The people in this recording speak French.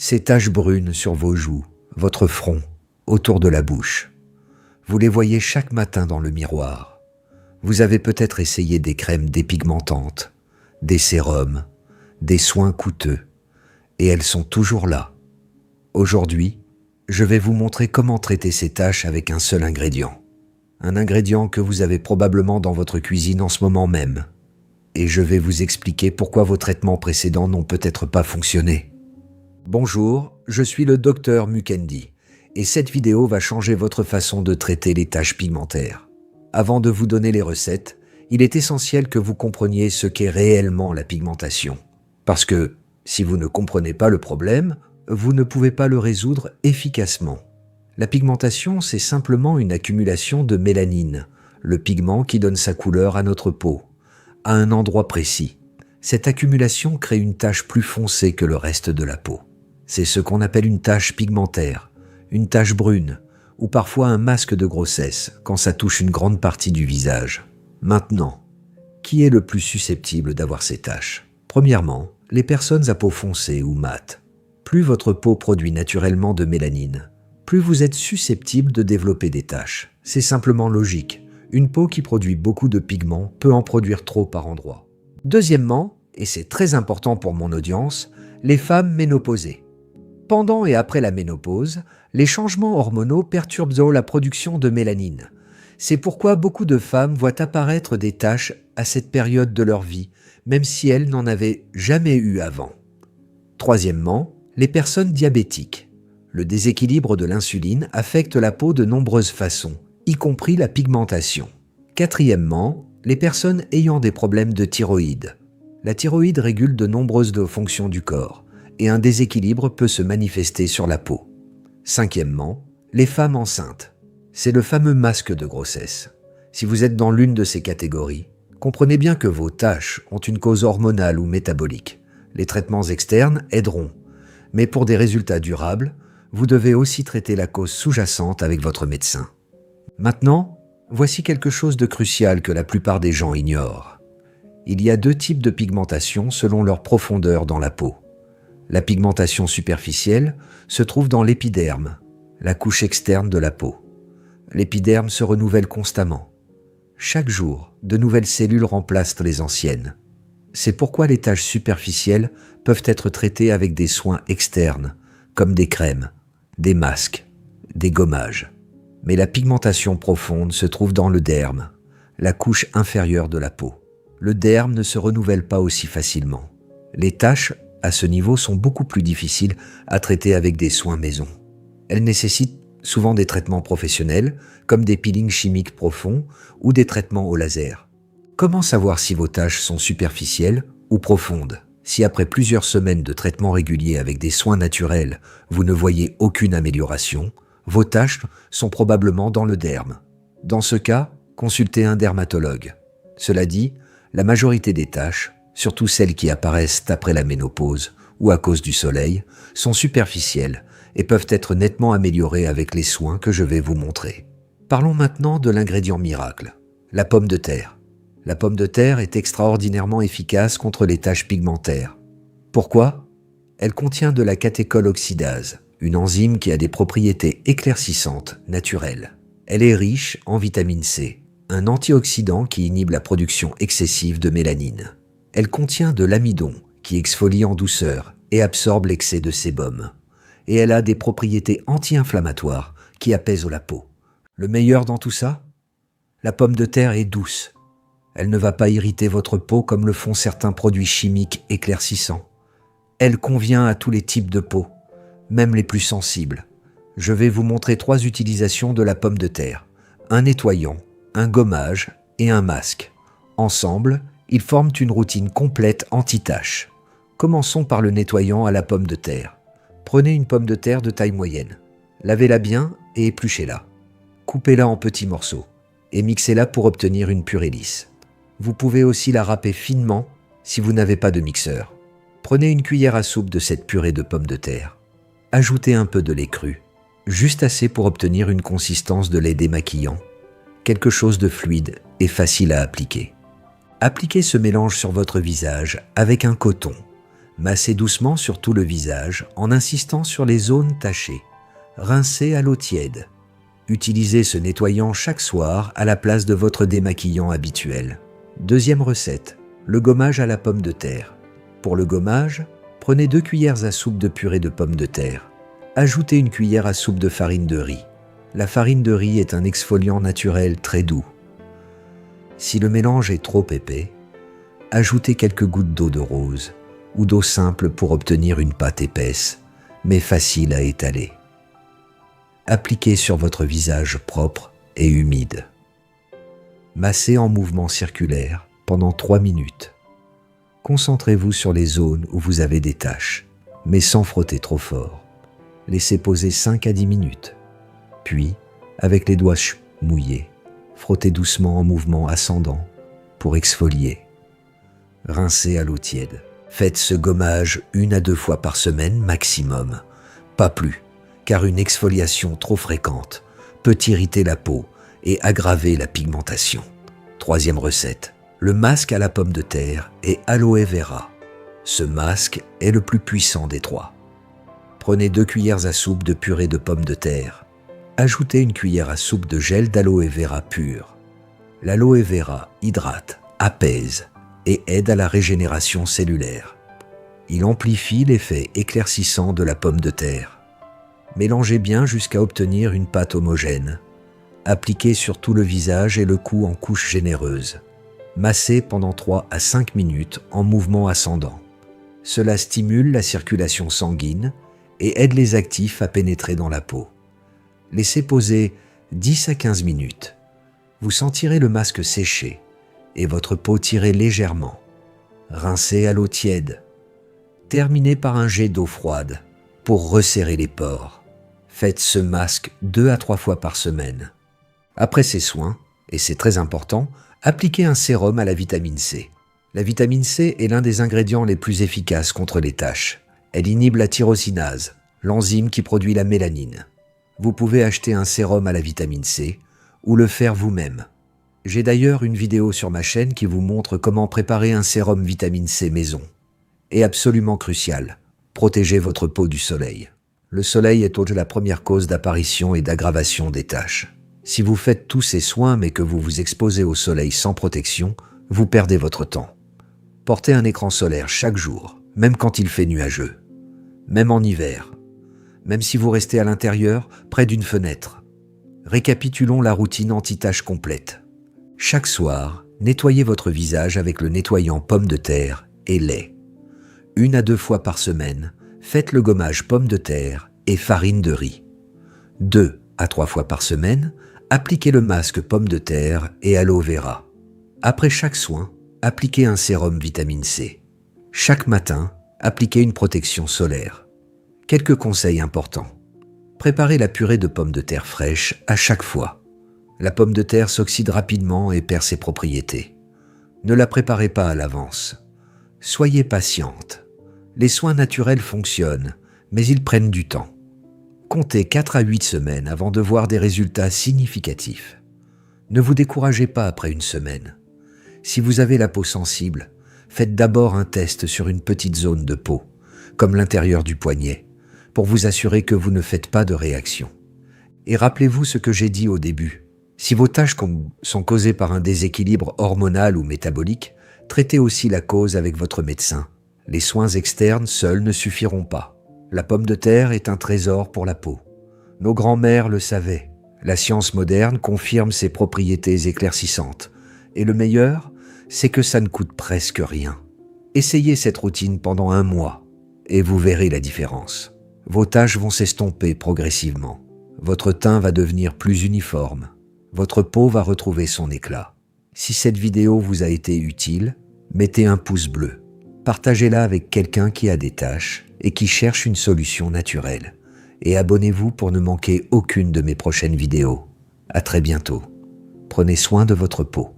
Ces taches brunes sur vos joues, votre front, autour de la bouche. Vous les voyez chaque matin dans le miroir. Vous avez peut-être essayé des crèmes dépigmentantes, des sérums, des soins coûteux, et elles sont toujours là. Aujourd'hui, je vais vous montrer comment traiter ces taches avec un seul ingrédient. Un ingrédient que vous avez probablement dans votre cuisine en ce moment même. Et je vais vous expliquer pourquoi vos traitements précédents n'ont peut-être pas fonctionné. Bonjour, je suis le docteur Mukendi, et cette vidéo va changer votre façon de traiter les taches pigmentaires. Avant de vous donner les recettes, il est essentiel que vous compreniez ce qu'est réellement la pigmentation. Parce que, si vous ne comprenez pas le problème, vous ne pouvez pas le résoudre efficacement. La pigmentation, c'est simplement une accumulation de mélanine, le pigment qui donne sa couleur à notre peau, à un endroit précis. Cette accumulation crée une tache plus foncée que le reste de la peau. C'est ce qu'on appelle une tache pigmentaire, une tache brune, ou parfois un masque de grossesse quand ça touche une grande partie du visage. Maintenant, qui est le plus susceptible d'avoir ces taches? Premièrement, les personnes à peau foncée ou mate. Plus votre peau produit naturellement de mélanine, plus vous êtes susceptible de développer des taches. C'est simplement logique. Une peau qui produit beaucoup de pigments peut en produire trop par endroits. Deuxièmement, et c'est très important pour mon audience, les femmes ménopausées. Pendant et après la ménopause, les changements hormonaux perturbent la production de mélanine. C'est pourquoi beaucoup de femmes voient apparaître des taches à cette période de leur vie, même si elles n'en avaient jamais eu avant. Troisièmement, les personnes diabétiques. Le déséquilibre de l'insuline affecte la peau de nombreuses façons, y compris la pigmentation. Quatrièmement, les personnes ayant des problèmes de thyroïde. La thyroïde régule de nombreuses fonctions du corps, et un déséquilibre peut se manifester sur la peau. Cinquièmement, les femmes enceintes. C'est le fameux masque de grossesse. Si vous êtes dans l'une de ces catégories, comprenez bien que vos taches ont une cause hormonale ou métabolique. Les traitements externes aideront, mais pour des résultats durables, vous devez aussi traiter la cause sous-jacente avec votre médecin. Maintenant, voici quelque chose de crucial que la plupart des gens ignorent. Il y a deux types de pigmentation selon leur profondeur dans la peau. La pigmentation superficielle se trouve dans l'épiderme, la couche externe de la peau. L'épiderme se renouvelle constamment. Chaque jour, de nouvelles cellules remplacent les anciennes. C'est pourquoi les taches superficielles peuvent être traitées avec des soins externes, comme des crèmes, des masques, des gommages. Mais la pigmentation profonde se trouve dans le derme, la couche inférieure de la peau. Le derme ne se renouvelle pas aussi facilement. Les taches à ce niveau sont beaucoup plus difficiles à traiter avec des soins maison. Elles nécessitent souvent des traitements professionnels, comme des peelings chimiques profonds ou des traitements au laser. Comment savoir si vos taches sont superficielles ou profondes? Si après plusieurs semaines de traitements réguliers avec des soins naturels, vous ne voyez aucune amélioration, vos taches sont probablement dans le derme. Dans ce cas, consultez un dermatologue. Cela dit, la majorité des taches, surtout celles qui apparaissent après la ménopause ou à cause du soleil, sont superficielles et peuvent être nettement améliorées avec les soins que je vais vous montrer. Parlons maintenant de l'ingrédient miracle, la pomme de terre. La pomme de terre est extraordinairement efficace contre les taches pigmentaires. Pourquoi? Elle contient de la catéchol oxydase, une enzyme qui a des propriétés éclaircissantes, naturelles. Elle est riche en vitamine C, un antioxydant qui inhibe la production excessive de mélanine. Elle contient de l'amidon, qui exfolie en douceur et absorbe l'excès de sébum. Et elle a des propriétés anti-inflammatoires qui apaisent la peau. Le meilleur dans tout ça? La pomme de terre est douce. Elle ne va pas irriter votre peau comme le font certains produits chimiques éclaircissants. Elle convient à tous les types de peau, même les plus sensibles. Je vais vous montrer 3 utilisations de la pomme de terre. Un nettoyant, un gommage et un masque. Ensemble, ils forment une routine complète anti-taches. Commençons par le nettoyant à la pomme de terre. Prenez une pomme de terre de taille moyenne. Lavez-la bien et épluchez-la. Coupez-la en petits morceaux et mixez-la pour obtenir une purée lisse. Vous pouvez aussi la râper finement si vous n'avez pas de mixeur. Prenez une cuillère à soupe de cette purée de pommes de terre. Ajoutez un peu de lait cru, juste assez pour obtenir une consistance de lait démaquillant, quelque chose de fluide et facile à appliquer. Appliquez ce mélange sur votre visage avec un coton, Massez doucement sur tout le visage en insistant sur les zones tachées. Rincez à l'eau tiède. Utilisez ce nettoyant chaque soir à la place de votre démaquillant habituel. Deuxième recette, le gommage à la pomme de terre. Pour le gommage, prenez 2 cuillères à soupe de purée de pommes de terre. Ajoutez une cuillère à soupe de farine de riz. La farine de riz est un exfoliant naturel très doux. Si le mélange est trop épais, ajoutez quelques gouttes d'eau de rose ou d'eau simple pour obtenir une pâte épaisse, mais facile à étaler. Appliquez sur votre visage propre et humide. Massez en mouvement circulaire pendant 3 minutes. Concentrez-vous sur les zones où vous avez des taches, mais sans frotter trop fort. Laissez poser 5 à 10 minutes. Puis, avec les doigts mouillés, frottez doucement en mouvement ascendant pour exfolier. Rincez à l'eau tiède. Faites ce gommage 1 à 2 fois par semaine maximum, pas plus, car une exfoliation trop fréquente peut irriter la peau et aggraver la pigmentation. Troisième recette, le masque à la pomme de terre et aloe vera. Ce masque est le plus puissant des 3. Prenez 2 cuillères à soupe de purée de pommes de terre. Ajoutez une cuillère à soupe de gel d'aloe vera pur. L'aloe vera hydrate, apaise et aide à la régénération cellulaire. Il amplifie l'effet éclaircissant de la pomme de terre. Mélangez bien jusqu'à obtenir une pâte homogène. Appliquez sur tout le visage et le cou en couches généreuses. Massez pendant 3 à 5 minutes en mouvement ascendant. Cela stimule la circulation sanguine et aide les actifs à pénétrer dans la peau. Laissez poser 10 à 15 minutes. Vous sentirez le masque sécher et votre peau tirer légèrement. Rincez à l'eau tiède. Terminez par un jet d'eau froide pour resserrer les pores. Faites ce masque 2 à 3 fois par semaine. Après ces soins, et c'est très important, appliquez un sérum à la vitamine C. La vitamine C est l'un des ingrédients les plus efficaces contre les taches. Elle inhibe la tyrosinase, l'enzyme qui produit la mélanine. Vous pouvez acheter un sérum à la vitamine C ou le faire vous-même. J'ai d'ailleurs une vidéo sur ma chaîne qui vous montre comment préparer un sérum vitamine C maison. Et absolument crucial, protégez votre peau du soleil. Le soleil est la première cause d'apparition et d'aggravation des taches. Si vous faites tous ces soins mais que vous vous exposez au soleil sans protection, vous perdez votre temps. Portez un écran solaire chaque jour, même quand il fait nuageux, même en hiver, même si vous restez à l'intérieur, près d'une fenêtre. Récapitulons la routine anti-taches complète. Chaque soir, nettoyez votre visage avec le nettoyant pomme de terre et lait. 1 à 2 fois par semaine, faites le gommage pomme de terre et farine de riz. 2 à 3 fois par semaine, appliquez le masque pomme de terre et aloe vera. Après chaque soin, appliquez un sérum vitamine C. Chaque matin, appliquez une protection solaire. Quelques conseils importants. Préparez la purée de pommes de terre fraîche à chaque fois. La pomme de terre s'oxyde rapidement et perd ses propriétés. Ne la préparez pas à l'avance. Soyez patiente. Les soins naturels fonctionnent, mais ils prennent du temps. Comptez 4 à 8 semaines avant de voir des résultats significatifs. Ne vous découragez pas après une semaine. Si vous avez la peau sensible, faites d'abord un test sur une petite zone de peau, comme l'intérieur du poignet, pour vous assurer que vous ne faites pas de réaction. Et rappelez-vous ce que j'ai dit au début. Si vos taches sont causées par un déséquilibre hormonal ou métabolique, traitez aussi la cause avec votre médecin. Les soins externes seuls ne suffiront pas. La pomme de terre est un trésor pour la peau. Nos grands-mères le savaient. La science moderne confirme ses propriétés éclaircissantes. Et le meilleur, c'est que ça ne coûte presque rien. Essayez cette routine pendant 1 mois et vous verrez la différence. Vos taches vont s'estomper progressivement. Votre teint va devenir plus uniforme. Votre peau va retrouver son éclat. Si cette vidéo vous a été utile, mettez un pouce bleu. Partagez-la avec quelqu'un qui a des taches et qui cherche une solution naturelle. Et abonnez-vous pour ne manquer aucune de mes prochaines vidéos. À très bientôt. Prenez soin de votre peau.